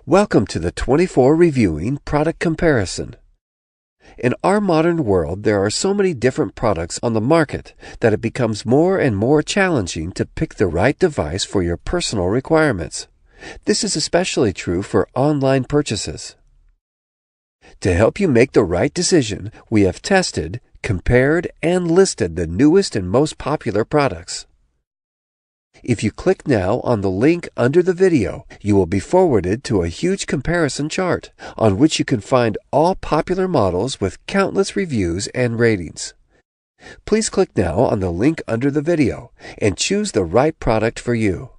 Welcome to the 24 Reviewing Product Comparison. In our modern world, there are so many different products on the market that it becomes more and more challenging to pick the right device for your personal requirements. This is especially true for online purchases. To help you make the right decision, we have tested, compared, and listed the newest and most popular products. If you click now on the link under the video, you will be forwarded to a huge comparison chart on which you can find all popular models with countless reviews and ratings. Please click now on the link under the video and choose the right product for you.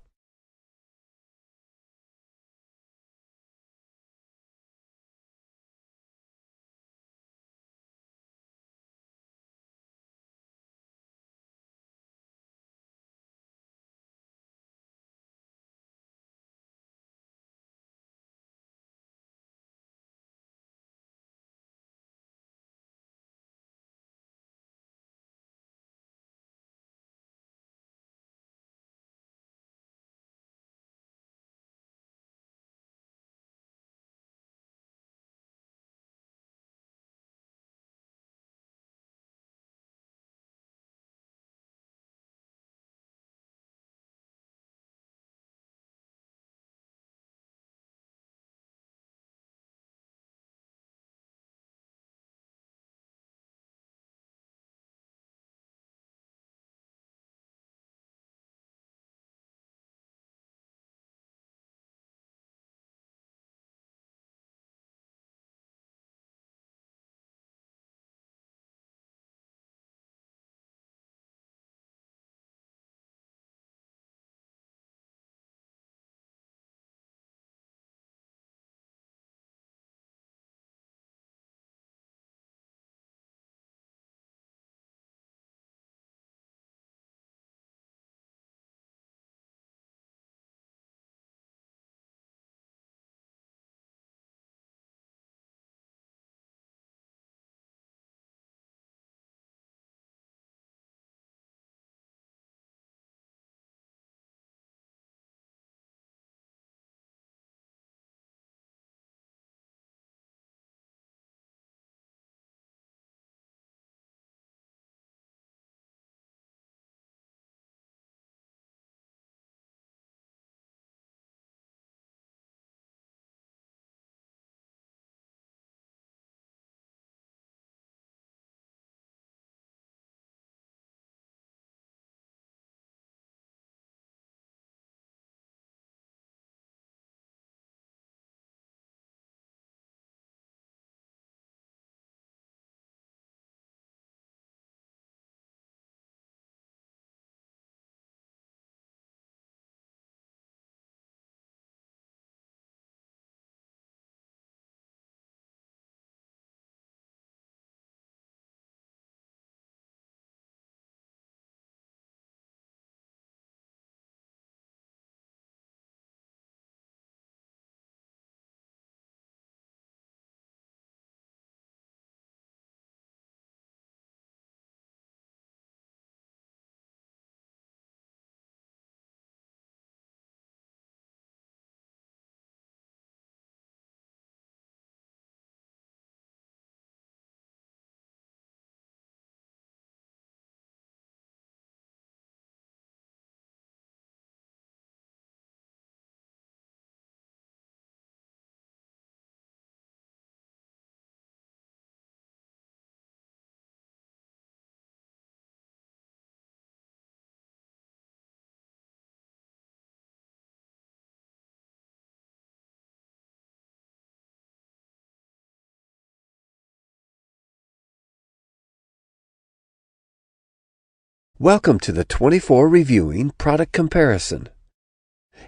Welcome to the 24 Reviewing Product Comparison.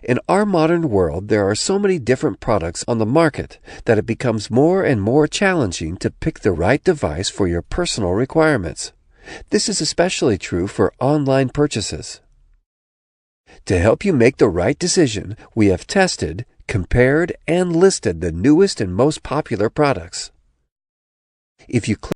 In our modern world, there are so many different products on the market that it becomes more and more challenging to pick the right device for your personal requirements. This is especially true for online purchases. To help you make the right decision, we have tested, compared, and listed the newest and most popular products. If you click